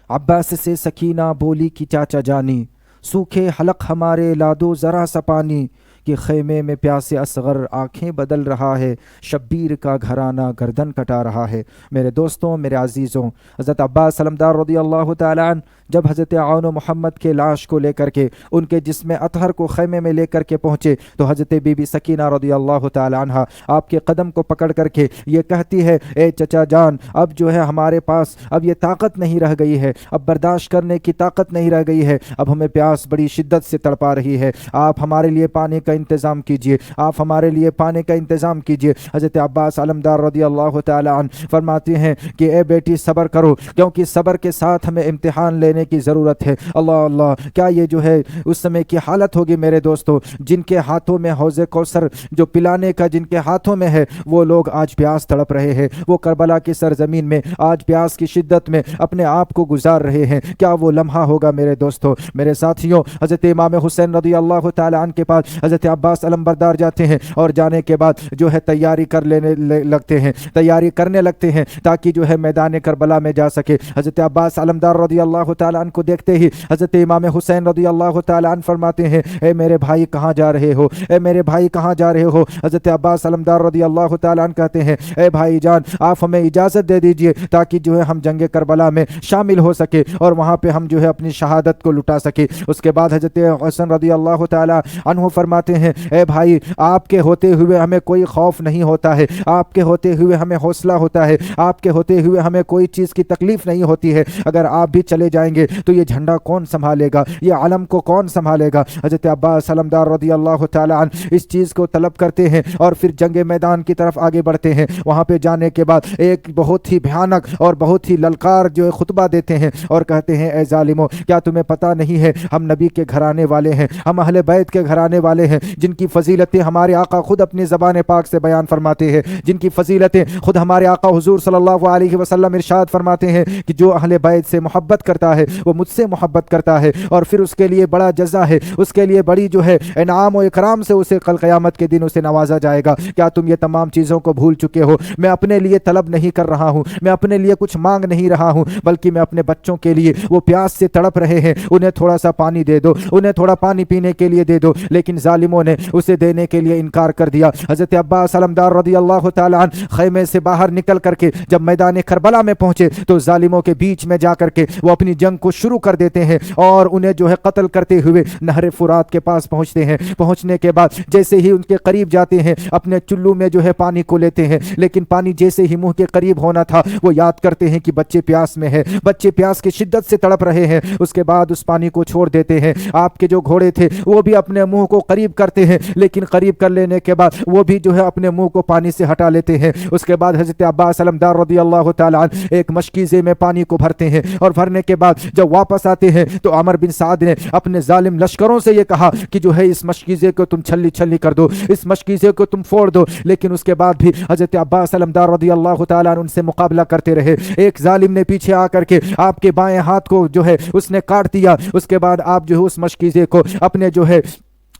عباس سے سکینہ بولی کہ چاچا جانی، سوکھے حلق ہمارے لادو ذرا سا پانی، کہ خیمے میں پیاسے اصغر آنکھیں بدل رہا ہے، شبیر کا گھرانہ گردن کٹا رہا ہے۔ میرے دوستوں، میرے عزیزوں، حضرت عباس علمدار رضی اللہ تعالیٰ عنہ جب حضرت عون و محمد کے لاش کو لے کر کے ان کے جسم اطہر کو خیمے میں لے کر کے پہنچے تو حضرت بی بی سکینہ رضی اللہ تعالیٰ عنہ آپ کے قدم کو پکڑ کر کے یہ کہتی ہے، اے چچا جان، اب جو ہے ہمارے پاس اب یہ طاقت نہیں رہ گئی ہے، اب برداشت کرنے کی طاقت نہیں رہ گئی ہے، اب ہمیں پیاس بڑی شدت سے تڑپا رہی ہے، آپ ہمارے لیے پانی کا انتظام کیجئے، آپ ہمارے لیے پانی کا انتظام کیجئے۔ حضرت عباس علمدار رضی اللہ تعالیٰ عنہ فرماتے ہیں کہ اے بیٹی صبر کرو، کیونکہ صبر کے ساتھ ہمیں امتحان لینے کی ضرورت ہے۔ اللہ اللہ، کیا یہ جو ہے اس سمے کی حالت ہوگی میرے دوستو، جن کے ہاتھوں میں حوض کوثر جو پلانے کا جن کے ہاتھوں میں ہے، وہ لوگ آج پیاس تڑپ رہے ہیں، وہ کربلا کی سرزمین میں آج پیاس کی شدت میں اپنے آپ کو گزار رہے ہیں۔ کیا وہ لمحہ ہوگا میرے دوستو؟ میرے ساتھیوں، حضرت امام حسین رضی اللہ تعالیٰ عنہ کے پاس حضرت عباس علمبردار جاتے ہیں اور جانے کے بعد جو ہے تیاری کر لینے لگتے ہیں، تیاری کرنے لگتے ہیں تاکہ جو ہے میدان کربلا میں جا سکے۔ حضرت عباس علمدار رضی اللہ تعالیٰ عنہ کو دیکھتے ہی حضرت امام حسین رضی اللہ تعالیٰ عنہ فرماتے ہیں، اے میرے بھائی کہاں جا رہے ہو؟ اے میرے بھائی کہاں جا رہے ہو؟ حضرت عباس علمدار رضی اللہ تعالیٰ عنہ کہتے ہیں، اے بھائی جان، آپ ہمیں اجازت دے دیجئے تاکہ جو ہے ہم جنگ کربلا میں شامل ہو سکے اور وہاں پہ ہم جو ہے اپنی شہادت کو لٹا سکے۔ اس کے بعد حضرت حسن رضی اللہ تعالیٰ عنہ فرماتے ہیں، اے بھائی، آپ کے ہوتے ہوئے ہمیں کوئی خوف نہیں ہوتا ہے، آپ کے ہوتے ہوئے ہمیں حوصلہ ہوتا ہے، آپ کے ہوتے ہوئے ہمیں کوئی چیز کی تکلیف نہیں ہوتی ہے، اگر آپ بھی چلے جائیں گے تو یہ جھنڈا کون سنبھالے گا، یہ علم کو کون سنبھالے گا؟ حضرت عباس علمدار رضی اللہ تعالیٰ عنہ اس چیز کو طلب کرتے ہیں اور پھر جنگ میدان کی طرف آگے بڑھتے ہیں۔ وہاں پہ جانے کے بعد ایک بہت ہی بھیانک اور بہت ہی للکار جو ہے خطبہ دیتے ہیں اور کہتے ہیں، اے ظالمو، کیا تمہیں پتہ نہیں ہے ہم نبی کے گھرانے والے ہیں، ہم اہل بیت کے گھرانے والے ہیں، جن کی فضیلتیں ہمارے آقا خود اپنی زبان پاک سے بیان فرماتے ہیں، جن کی فضیلتیں خود ہمارے آقا حضور صلی اللہ علیہ وسلم ارشاد فرماتے ہیں کہ جو اہل بیت سے محبت کرتا ہے وہ مجھ سے محبت کرتا ہے، اور پھر اس کے لیے بڑا جزا ہے، اس کے لیے بڑی جو ہے انعام و اکرام سے اسے کل قیامت کے دن اسے نوازا جائے گا۔ کیا تم یہ تمام چیزوں کو بھول چکے ہو؟ میں اپنے لیے طلب نہیں کر رہا ہوں، میں اپنے لیے کچھ مانگ نہیں رہا ہوں، بلکہ میں اپنے بچوں کے لیے، وہ پیاس سے تڑپ رہے ہیں، انہیں تھوڑا سا پانی دے دو، انہیں تھوڑا پانی پینے کے لیے دے دو۔ لیکن ظالموں نے اسے دینے کے لیے انکار کر دیا۔ حضرت عباس علمدار رضی اللہ تعالیٰ عنہ خیمے سے باہر نکل کر کے جب میدان کربلا میں پہنچے تو ظالموں کے بیچ میں جا کر کے وہ اپنی جنگ کو شروع کر دیتے ہیں اور انہیں جو ہے قتل کرتے ہوئے نہر فرات کے پاس پہنچتے ہیں۔ پہنچنے کے بعد جیسے ہی ان کے قریب جاتے ہیں اپنے چلو میں جو ہے پانی کو لیتے ہیں، لیکن پانی جیسے ہی منہ کے قریب ہونا تھا وہ یاد کرتے ہیں کہ بچے پیاس میں ہے، بچے پیاس کی شدت سے تڑپ رہے ہیں۔ اس کے بعد اس پانی کو چھوڑ دیتے ہیں۔ آپ کے جو گھوڑے تھے وہ بھی اپنے منہ کو قریب کرتے ہیں، لیکن قریب کر لینے کے بعد وہ بھی جو ہے اپنے منہ کو پانی سے ہٹا لیتے ہیں۔ اس کے بعد حضرت عباس علمدار رضی اللہ تعالیٰ عنہ ایک مشکیزے میں پانی کو بھرتے ہیں، اور بھرنے کے بعد جب واپس آتے ہیں تو عمر بن سعد نے اپنے ظالم لشکروں سے یہ کہا کہ جو ہے اس مشکیزے کو تم چھلی چھلی کر دو، اس مشکیزے کو تم پھوڑ دو، لیکن اس کے بعد بھی حضرت عباس علمدار رضی اللہ تعالیٰ عنہ ان سے مقابلہ کرتے رہے۔ ایک ظالم نے پیچھے آ کر کے آپ کے بائیں ہاتھ کو جو ہے اس نے کاٹ دیا۔ اس کے بعد آپ جو ہے اس مشکیزے کو اپنے جو ہے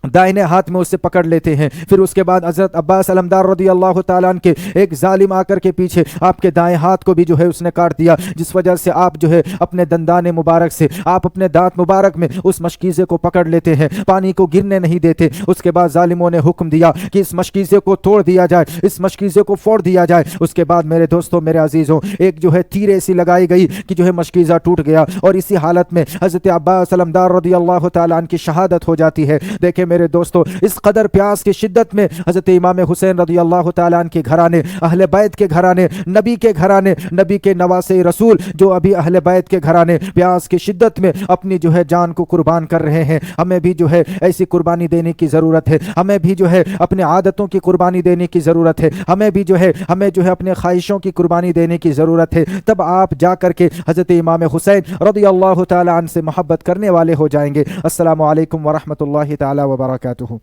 دائنے ہاتھ میں اسے پکڑ لیتے ہیں۔ پھر اس کے بعد حضرت عباس علمدار رضی اللہ تعالیٰ عنہ کے ایک ظالم آ کر کے پیچھے آپ کے دائیں ہاتھ کو بھی جو ہے اس نے کاٹ دیا، جس وجہ سے آپ جو ہے اپنے دندان مبارک سے، آپ اپنے دانت مبارک میں اس مشکیزے کو پکڑ لیتے ہیں، پانی کو گرنے نہیں دیتے۔ اس کے بعد ظالموں نے حکم دیا کہ اس مشکیزے کو توڑ دیا جائے، اس مشکیزے کو پھوڑ دیا جائے۔ اس کے بعد میرے دوستوں، میرے عزیزوں، ایک جو ہے تیر ایسی لگائی گئی کہ جو ہے مشکیزہ ٹوٹ گیا، اور اسی حالت میں حضرت عباس علمدار رضی اللہ تعالیٰ عنہ کی شہادت ہو جاتی ہے۔ دیکھیں میرے دوستو، اس قدر پیاس کی شدت میں حضرت امام حسین رضی اللہ تعالیٰ عنہ کے گھرانے، اہل بیت کے گھرانے، نبی کے گھرانے، نبی کے نواسے رسول جو ابھی اہل بیت کے گھرانے پیاس کی شدت میں اپنی جو ہے جان کو قربان کر رہے ہیں۔ ہمیں بھی جو ہے ایسی قربانی دینے کی ضرورت ہے، ہمیں بھی جو ہے اپنے عادتوں کی قربانی دینے کی ضرورت ہے، ہمیں جو ہے اپنے خواہشوں کی قربانی دینے کی ضرورت ہے۔ تب آپ جا کر کے حضرت امام حسین رضی اللہ تعالیٰ عنہ سے محبت کرنے والے ہو جائیں گے۔ السلام علیکم ورحمۃ اللہ تعالیٰ وبرکاتہ۔